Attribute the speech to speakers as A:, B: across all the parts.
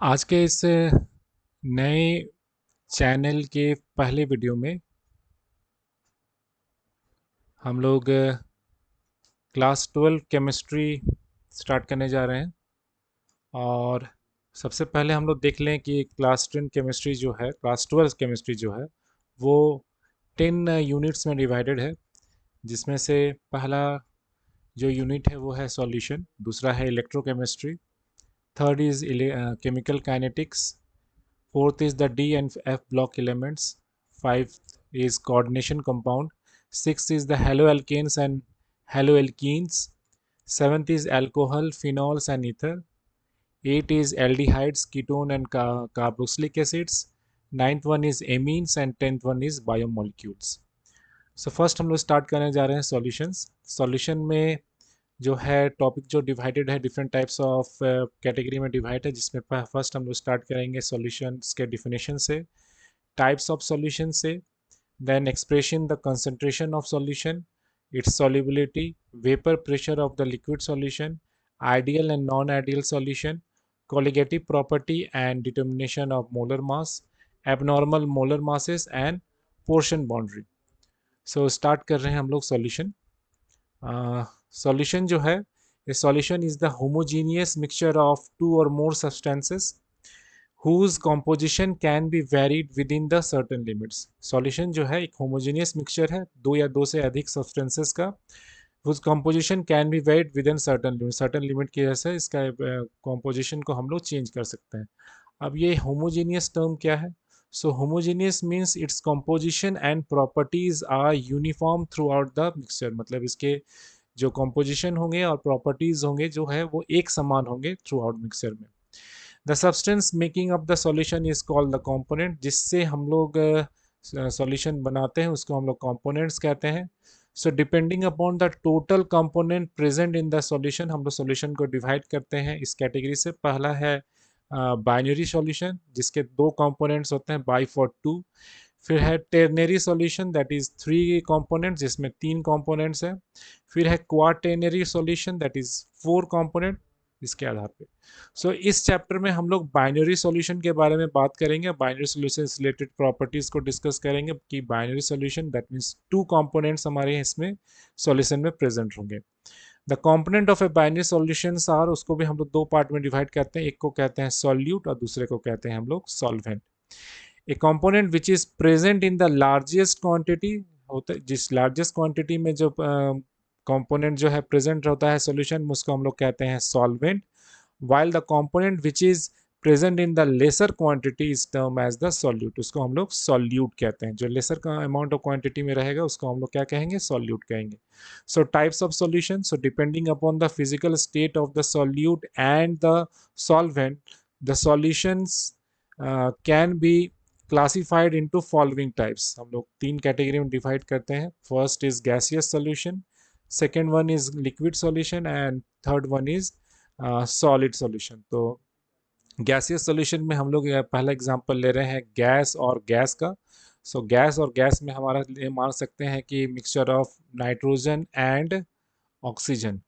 A: आज के इस नए चैनल के पहले वीडियो में हम लोग क्लास 12 केमिस्ट्री स्टार्ट करने जा रहे हैं। और सबसे पहले हम लोग देख लें कि क्लास 10 केमिस्ट्री जो है, क्लास 12 केमिस्ट्री जो है वो 10 यूनिट्स में डिवाइडेड है। जिसमें से पहला जो यूनिट है वो है सॉल्यूशन, दूसरा है electrochemistry, third is chemical kinetics, fourth is the D and F block elements, fifth is coordination compound, sixth is the haloalkanes and haloalkenes, seventh is alcohol, phenols and ether, eight is aldehydes, ketone and carboxylic acids, ninth one is amines and tenth one is biomolecules. So first हम लोग start करने जा रहे हैं solutions. Solution में जो है topic जो डिवाइडेड है, डिफरेंट टाइप्स ऑफ कैटेगरी में डिवाइड है, जिसमें फर्स्ट हम लोग स्टार्ट करेंगे सॉल्यूशंस के डिफिनेशन से, टाइप्स ऑफ सॉल्यूशन से, then expression the concentration of solution, its solubility, vapour pressure of the liquid solution, ideal and non ideal solution, colligative property and determination of molar mass, abnormal molar masses and portion boundary. So start कर रहे हैं हम लोग solution. Solution जो है, a solution is the homogeneous mixture of two or more substances whose composition can be varied within the certain limits. solution जो है एक homogeneous mixture है दो या दो से अधिक substances का, whose composition can be varied within certain limit, certain limit की वजह से इसका composition को हम लोग change कर सकते हैं। अब ये homogeneous term क्या है? So homogeneous means its composition and properties are uniform throughout the mixture, मतलब इसके जो कॉम्पोजिशन होंगे और प्रॉपर्टीज होंगे जो है वो एक समान होंगे थ्रू आउट मिक्सचर में। The substance making up the solution is called the component, जिससे हम लोग सॉल्यूशन बनाते हैं उसको हम लोग कंपोनेंट्स कहते हैं। So depending upon the total component present in the solution, हम लोग सॉल्यूशन को डिवाइड करते हैं इस कैटेगरी से। पहला है बाइनरी सॉल्यूशन, जिसके दो कंपोनेंट्स होते हैं, बाई फॉर टू। फिर है ternary solution, that is three components, जिसमें तीन कंपोनेंट्स हैं। फिर है quaternary solution, that is four component इसके आधार पे। सो इस चैप्टर में हम लोग बाइनरी सॉल्यूशन के बारे में बात करेंगे, बाइनरी सॉल्यूशन से रिलेटेड प्रॉपर्टीज को डिस्कस करेंगे कि binary solution that means two components हमारे इसमें सॉल्यूशन में प्रेजेंट होंगे। The component of a binary solutions are, उसको भी हम लोग दो पार्ट में डिवाइड करते हैं, एक को कहते हैं सॉल्यूट और दूसरे को कहते हैं हम लोग solvent. A component which is present in the largest quantity होता है, जिस लार्जेस्ट क्वांटिटी में जो कंपोनेंट जो है प्रेजेंट होता है सॉल्यूशन में, उसको हम लोग कहते हैं solvent. while the component which is present in the lesser quantity is termed as the solute, उसको हम लोग solute कहते हैं। जो lesser का amount of quantity में रहेगा उसको हम लोग क्या कहेंगे, solute कहेंगे। So types of solution, so depending upon the physical state of the solute and the solvent, the solutions can be classified into following types। हम लोग तीन कैटेगरी में डिवाइड करते हैं। First is gaseous solution, second one is liquid solution and third one is solid solution. तो gaseous solution में हम लोग पहला एग्जांपल ले रहे हैं गैस और गैस का। सो गैस और गैस में हमारा ये मान सकते हैं कि mixture of nitrogen and oxygen,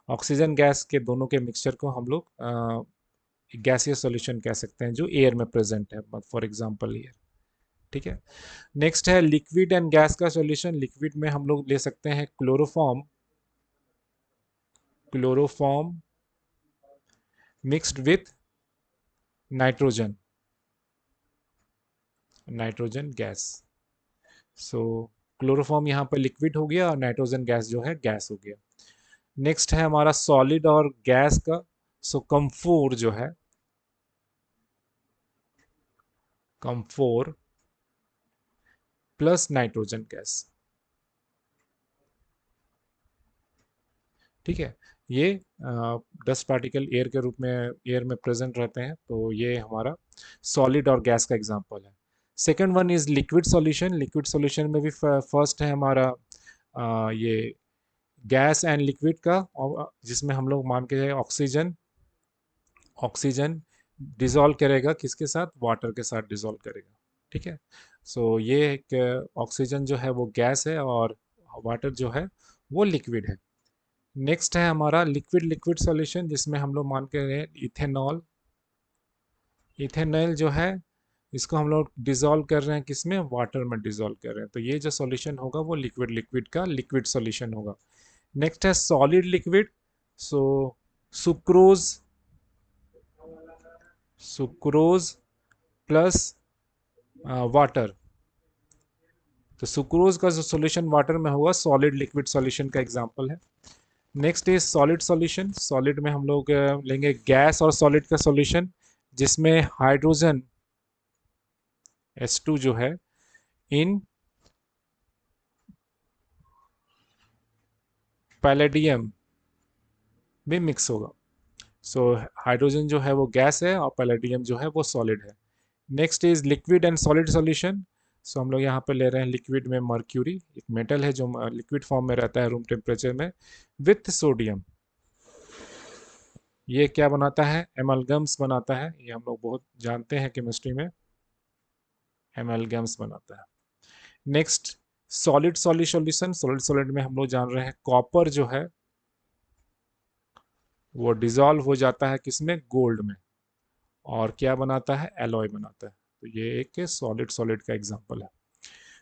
A: oxygen gas के दोनों के मिक्सचर को हम लोग गैसियस सॉल्यूशन कह सकते हैं, जो एयर में प्रेजेंट है, फॉर एग्जांपल एयर। ठीक है। नेक्स्ट है लिक्विड एंड गैस का सॉल्यूशन। लिक्विड में हम लोग ले सकते हैं chloroform, chloroform mixed with nitrogen, nitrogen gas. So chloroform यहाँ पर लिक्विड हो गया और नाइट्रोजन गैस जो है गैस हो गया। नेक्स्ट है हमारा सॉलिड और गैस का। सो कम्फोर जो है, कम्फोर प्लस नाइट्रोजन गैस। ठीक है। ये डस्ट पार्टिकल एयर के रूप में एयर में प्रेजेंट रहते हैं, तो ये हमारा सॉलिड और गैस का एग्जांपल है। Second one is liquid solution. Liquid solution में भी फर्स्ट है हमारा ये गैस एंड लिक्विड का, जिसमें हम लोग मान के ऑक्सीजन, ऑक्सीजन डिजोल्व करेगा किसके साथ, वाटर के साथ डिजोल्व करेगा। ठीक है। सो ये एक ऑक्सीजन जो है वो गैस है और वाटर जो है वो लिक्विड है। नेक्स्ट है हमारा लिक्विड लिक्विड सॉल्यूशन, जिसमें हम लोग मान के रहे इथेनॉल, इथेनॉल जो है इसको हम लोग डिजोल्व कर रहे हैं किसमें, वाटर में डिजोल्व कर रहे हैं, तो ये जो सॉल्यूशन होगा वो लिक्विड लिक्विड का लिक्विड सॉल्यूशन होगा। नेक्स्ट है सॉलिड लिक्विड। सो सुक्रोज, सुक्रोज प्लस वाटर, तो सुक्रोज का जो सॉल्यूशन वाटर में होगा सॉलिड लिक्विड सॉल्यूशन का एग्जांपल है। Next is solid solution. Solid में हम लोग लेंगे गैस और सॉलिड का सॉल्यूशन, जिसमें हाइड्रोजन H2 जो है इन पैलेडियम में मिक्स होगा। सो हाइड्रोजन जो है वो गैस है और पैलेडियम जो है वो सॉलिड है। Next is liquid and solid solution. So हम लोग यहाँ पे ले रहे हैं लिक्विड में मर्क्यूरी, एक मेटल है जो लिक्विड फॉर्म में रहता है रूम टेम्परेचर में, विथ सोडियम। ये क्या बनाता है, एमलगम्स बनाता है, ये हम लोग बहुत जानते हैं केमिस्ट्री में, एमलगम्स बनाता है। Next solid solid solution. Solid solid में हम लोग जान रहे हैं कॉपर जो है वो डिजॉल्व हो जाता है किसमें, गोल्ड में, और क्या बनाता है, एलॉय बनाता है। तो ये एक सॉलिड सॉलिड का एग्जांपल है।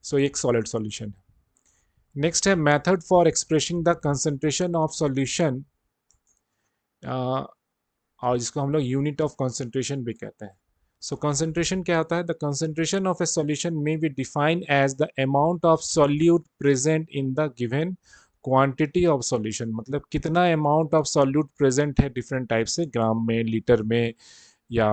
A: सो एक सॉलिड सॉल्यूशन है। नेक्स्ट है method for expressing the concentration of solution, और जिसको हम लोग यूनिट ऑफ कंसंट्रेशन भी कहते हैं। सो कंसंट्रेशन क्या होता है, the concentration of a solution may be defined as the amount of solute present in the given quantity of solution, मतलब कितना अमाउंट ऑफ सॉल्यूट प्रेजेंट है डिफरेंट टाइप से, ग्राम में, लीटर में या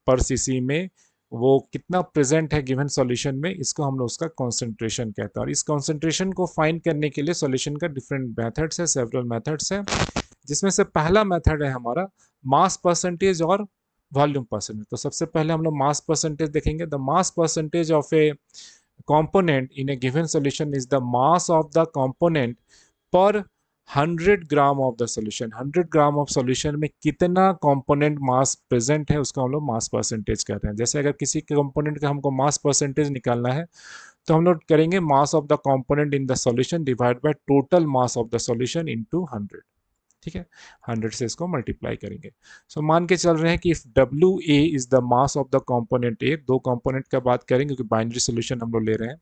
A: पर सीसी में, वो कितना प्रेजेंट है गिवन सॉल्यूशन में, इसको हम लोग उसका कॉन्सेंट्रेशन कहते हैं। और इस कॉन्सेंट्रेशन को फाइंड करने के लिए सॉल्यूशन का डिफरेंट मेथड्स है, सेवरल मेथड्स है, जिसमें से पहला मेथड है हमारा मास परसेंटेज और वॉल्यूम परसेंटेज। तो सबसे पहले हम लोग मास परसेंटेज देखेंगे। The mass percentage of A component in a given solution is the mass of the component per 100 gram of the solution. 100 gram of solution में कितना कंपोनेंट मास present है उसको हम लोग मास परसेंटेज कहते हैं। जैसे अगर किसी कंपोनेंट का हमको मास परसेंटेज निकालना है तो हम लोग करेंगे मास of the component in the solution divide by total mass of the solution into 100। ठीक है, 100 से इसको मल्टीप्लाई करेंगे। सो मान के चल रहे हैं कि if W A is the mass of the component ए, दो कंपोनेंट का बात करेंगे क्योंकि बाइनरी सोल्यूशन हम लोग ले रहे हैं,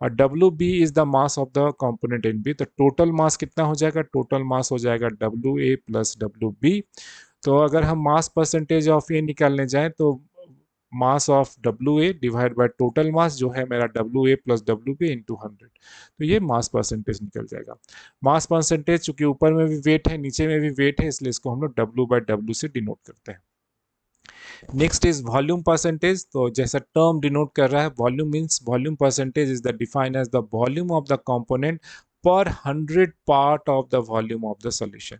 A: और W B is the mass of the component an B, तो टोटल मास कितना हो जाएगा, टोटल मास हो जाएगा W A plus W B. तो अगर हम मास परसेंटेज ऑफ ए निकालने जाएं तो mass of W A divide by total mass जो है मेरा W A plus W B into 100, तो ये मास परसेंटेज निकल जाएगा। मास परसेंटेज चूंकि ऊपर में भी वेट है नीचे में भी वेट है, इसलिए इसको हम लोग डब्ल्यू बाय डब्ल्यू से डिनोट करते हैं। Next is volume percentage. तो जैसा टर्म डिनोट कर रहा है, volume means volume percentage is the defined as the volume of the component per 100 part of the volume of the solution.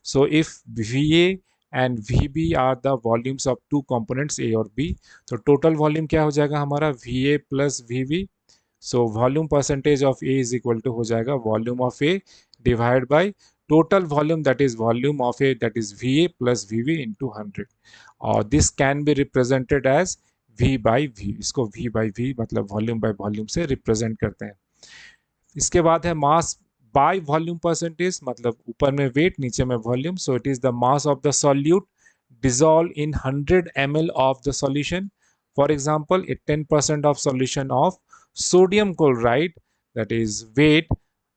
A: So if VA and VB are the volumes of two components A और B, तो total volume क्या हो जाएगा हमारा, VA plus VB। So volume percentage of A is equal to हो जाएगा volume of A divided by total volume, that is volume of A, that is VA plus VB into 100, और this can be represented as V by V। इसको V by V मतलब volume by volume से represent करते हैं। इसके बाद है mass by volume percentage, मतलब ऊपर में वेट नीचे में volume. So it is the mass of the solute dissolved in 100 ml of the solution. For example, a 10% of solution of sodium chloride, that is weight,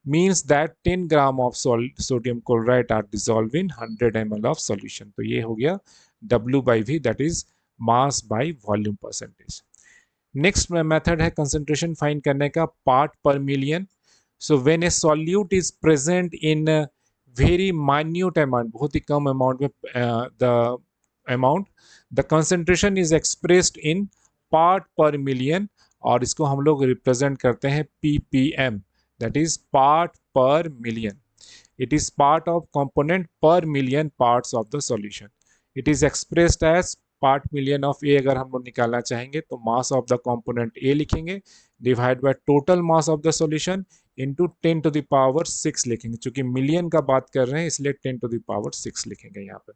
A: means that 10 gram of sodium chloride are dissolved in 100 ml of solution. तो ये हो गया W by V, that is mass by volume percentage. Next method है concentration find करने का, part per million. So when a solute is present in very minute amount, बहुत ही कम अमाउंट में the amount, the concentration is expressed in part per million, और इसको हम लोग रिप्रेजेंट करते हैं ppm, that is part per million. It is part of component per million parts of the solution. It is expressed as part million of ए। अगर हम लोग निकालना चाहेंगे तो mass of the component A लिखेंगे divide by total mass of the solution into 10 to the power 6 लिखेंगे। चूंकि million का बात कर रहे हैं इसलिए 10 टू द पावर 6 लिखेंगे यहाँ पे।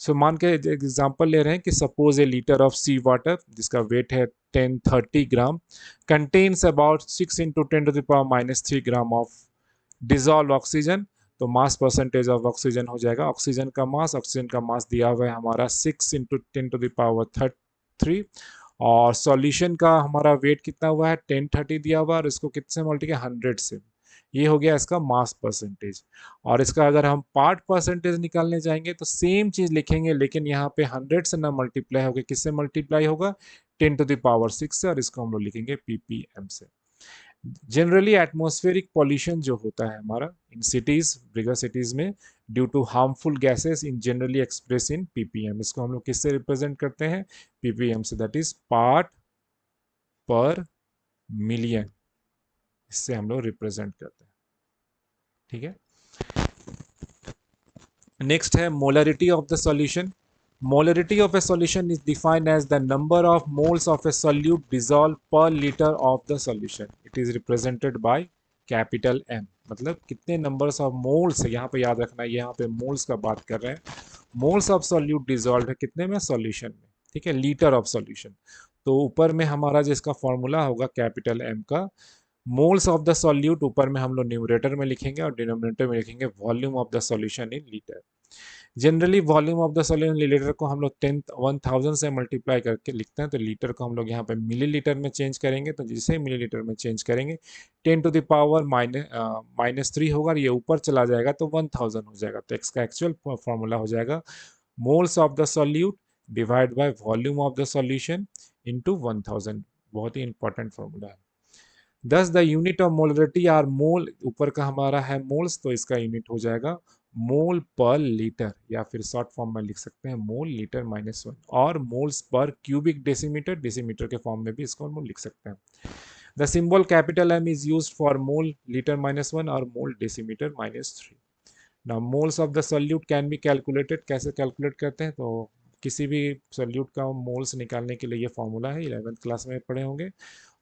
A: सो मान के एग्जांपल ले रहे हैं कि suppose a litre of sea water जिसका वेट है 1030 gram contains about 6 into 10 to the power -3 gram of dissolve oxygen. तो मास परसेंटेज ऑफ ऑक्सीजन हो जाएगा, ऑक्सीजन का मास दिया हुआ है हमारा 6 इंटू 10 टू द पावर 0.3 और सॉल्यूशन का हमारा वेट कितना हुआ है 1030 दिया हुआ और इसको कितने से मल्टीप्लाई 100 से। ये हो गया इसका मास परसेंटेज। और इसका अगर हम पार्ट परसेंटेज निकालने जाएंगे तो सेम चीज लिखेंगे, लेकिन यहाँ पे 100 से ना मल्टीप्लाई होगा, किससे मल्टीप्लाई होगा 10⁻⁶ से, और इसको हम लोग लिखेंगे ppm से। जनरली एटमॉस्फेरिक पॉल्यूशन जो होता है हमारा इन सिटीज, बिगर सिटीज में, due to harmful gases in generally express in ppm। इसको हम लोग किससे रिप्रेजेंट करते हैं ppm से, that is part per million, इससे हम लोग रिप्रेजेंट करते हैं। ठीक है, नेक्स्ट है molarity of the solution. Molarity of a solution is defined as the number of moles of a solute dissolved per liter of the solution. It is represented by capital M। मतलब कितने numbers of moles है, यहाँ पे याद रखना है, यहाँ पे moles का बात कर रहे हैं। moles of solute dissolved है कितने में solution में, ठीक है, लीटर ऑफ solution। तो ऊपर में हमारा जिसका फॉर्मूला होगा कैपिटल M का, मोल्स ऑफ द सॉल्यूट ऊपर में हम लोग न्यूमरेटर में लिखेंगे और डिनोमिनेटर में लिखेंगे volume of the solution in litre. Generally volume of the solution litre को हम लोग 1000 से मल्टीप्लाई करके लिखते हैं, तो लीटर को हम लोग यहाँ पे मिलीलीटर में चेंज करेंगे, तो जिसे मिलीलीटर में चेंज करेंगे 10⁻⁻³ होगा और ये ऊपर चला जाएगा तो 1000 हो जाएगा। तो इसका एक्चुअल फॉर्मूला हो जाएगा moles of the solute divide by volume of the solution into 1000। बहुत ही इंपॉर्टेंट फॉर्मूला है। Thus the unit of molarity are mol, ऊपर का हमारा है मोल्स, तो इसका यूनिट हो जाएगा मोल पर लीटर, या फिर शॉर्ट फॉर्म में लिख सकते हैं मोल लीटर -1, और moles per cubic decimetre, decimetre के फॉर्म में भी इसको हम लिख सकते हैं। The symbol capital M is use for mol litre -1 और mol decimetre -3। Now moles of the solute can be calculated, कैसे कैलकुलेट करते हैं, तो किसी भी सॉल्यूट का मोल्स निकालने के लिए ये फॉर्मूला है, 11th क्लास में पढ़े होंगे।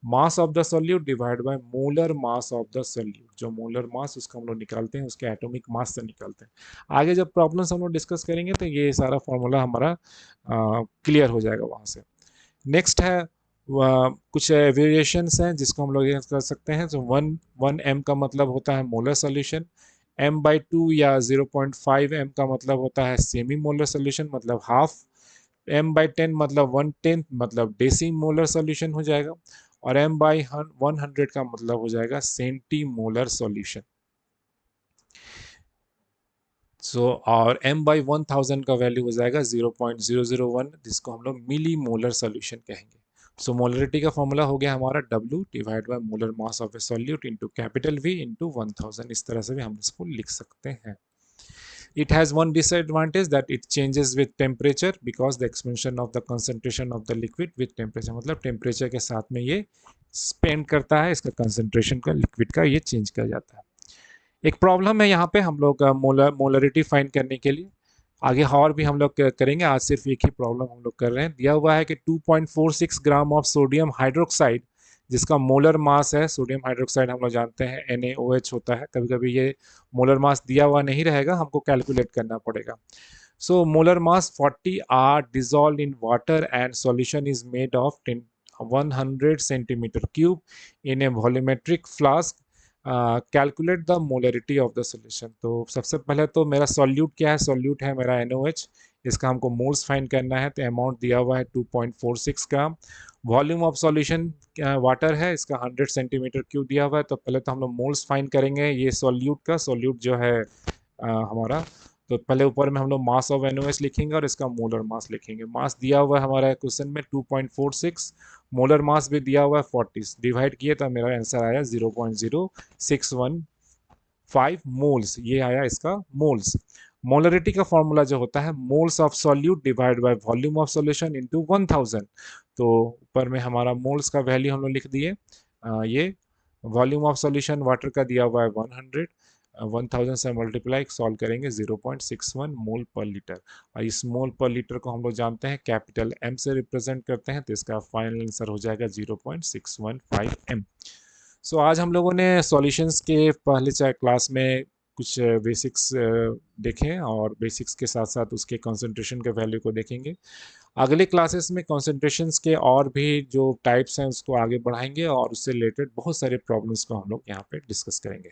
A: मास of the solute divide by molar mass of the solute, जो मोलर मास उसको हम लोग निकालते हैं उसके एटॉमिक मास से निकालते हैं। आगे जब प्रॉब्लम्स हम लोग डिस्कस करेंगे तो ये सारा फॉर्मूला हमारा क्लियर हो जाएगा वहाँ से। नेक्स्ट है कुछ वेरिएशंस हैं जिसको हम लोग कर सकते हैं। तो 1 m का मतलब होता है मोलर सॉल्यूशन, m/2 या 0.5 m का मतलब होता है सेमी मोलर सॉल्यूशन, मतलब हाफ, m/10 मतलब 1/10 मतलब डेसी मोलर सॉल्यूशन हो जाएगा, और m/100 का मतलब हो जाएगा सेंटी मोलर सॉल्यूशन। और m/1000 का वैल्यू हो जाएगा 0.001, जिसको हम लोग मिली मोलर सॉल्यूशन कहेंगे। सो मोलरिटी का फॉर्मूला हो गया हमारा W divide by molar mass of A solute into capital V into 1000। इस तरह से भी हम इसको लिख सकते हैं। It has one disadvantage that it changes with temperature because the expansion of the concentration of the liquid with temperature, मतलब टेम्परेचर के साथ में ये स्पेंड करता है, इसका कंसंट्रेशन का लिक्विड का ये चेंज कर जाता है। एक प्रॉब्लम है यहाँ पे हम लोग मोलरिटी फाइंड करने के लिए, आगे और भी हम लोग करेंगे, आज सिर्फ एक ही प्रॉब्लम हम लोग कर रहे हैं। दिया हुआ है कि 2.46 ग्राम ऑफ सोडियम हाइड्रोक्साइड, जिसका मोलर मास है, सोडियम हाइड्रोक्साइड हम लोग जानते हैं NaOH होता है, कभी कभी ये मोलर मास दिया हुआ नहीं रहेगा, हमको कैलकुलेट करना पड़ेगा। So molar mass 40 are dissolve in water and solution is made of 100 centimetre cube in a volumetric flask. Calculate the molarity of the solution. तो सबसे पहले तो मेरा सॉल्यूट क्या है, सॉल्यूट है मेरा NaOH, इसका हमको मोल्स फाइंड करना है, तो अमाउंट दिया हुआ है 2.46 ग्राम। वॉल्यूम ऑफ सॉल्यूशन वाटर है, इसका 100 सेंटीमीटर क्यूब दिया हुआ है, तो पहले तो हम लोग मोल्स फाइंड करेंगे ये सॉल्यूट का, सॉल्यूट जो है हमारा, तो पहले ऊपर में हम लोग मास ऑफ NaOH लिखेंगे और इसका मोलर मास लिखेंगे। मास दिया हुआ है हमारा क्वेश्चन में 2.46, मोलर मास भी दिया हुआ है 40, डिवाइड किए तो मेरा आंसर आया 0.0615 मोल्स, ये आया इसका मोल्स। मोलरिटी का फॉर्मूला जो होता है moles of solute divide by volume of solution into 1000। तो ऊपर में हमारा मोल्स का वैल्यू हम लोग लिख दिए, ये वॉल्यूम ऑफ सॉल्यूशन वाटर का दिया हुआ है 100, 1000 से मल्टीप्लाई सॉल्व करेंगे 0.61 मोल पर लीटर, और इस मोल पर लीटर को हम लोग जानते हैं कैपिटल M से रिप्रेजेंट करते हैं, तो इसका फाइनल आंसर हो जाएगा 0.615 M। सो आज हम लोगों ने सॉल्यूशंस के पहले चाहे क्लास में कुछ बेसिक्स देखें और बेसिक्स के साथ साथ उसके कंसंट्रेशन के वैल्यू को देखेंगे। अगले क्लासेस में कंसंट्रेशंस के और भी जो टाइप्स हैं उसको आगे बढ़ाएंगे और उससे रिलेटेड बहुत सारे प्रॉब्लम्स को हम लोग यहाँ पे डिस्कस करेंगे।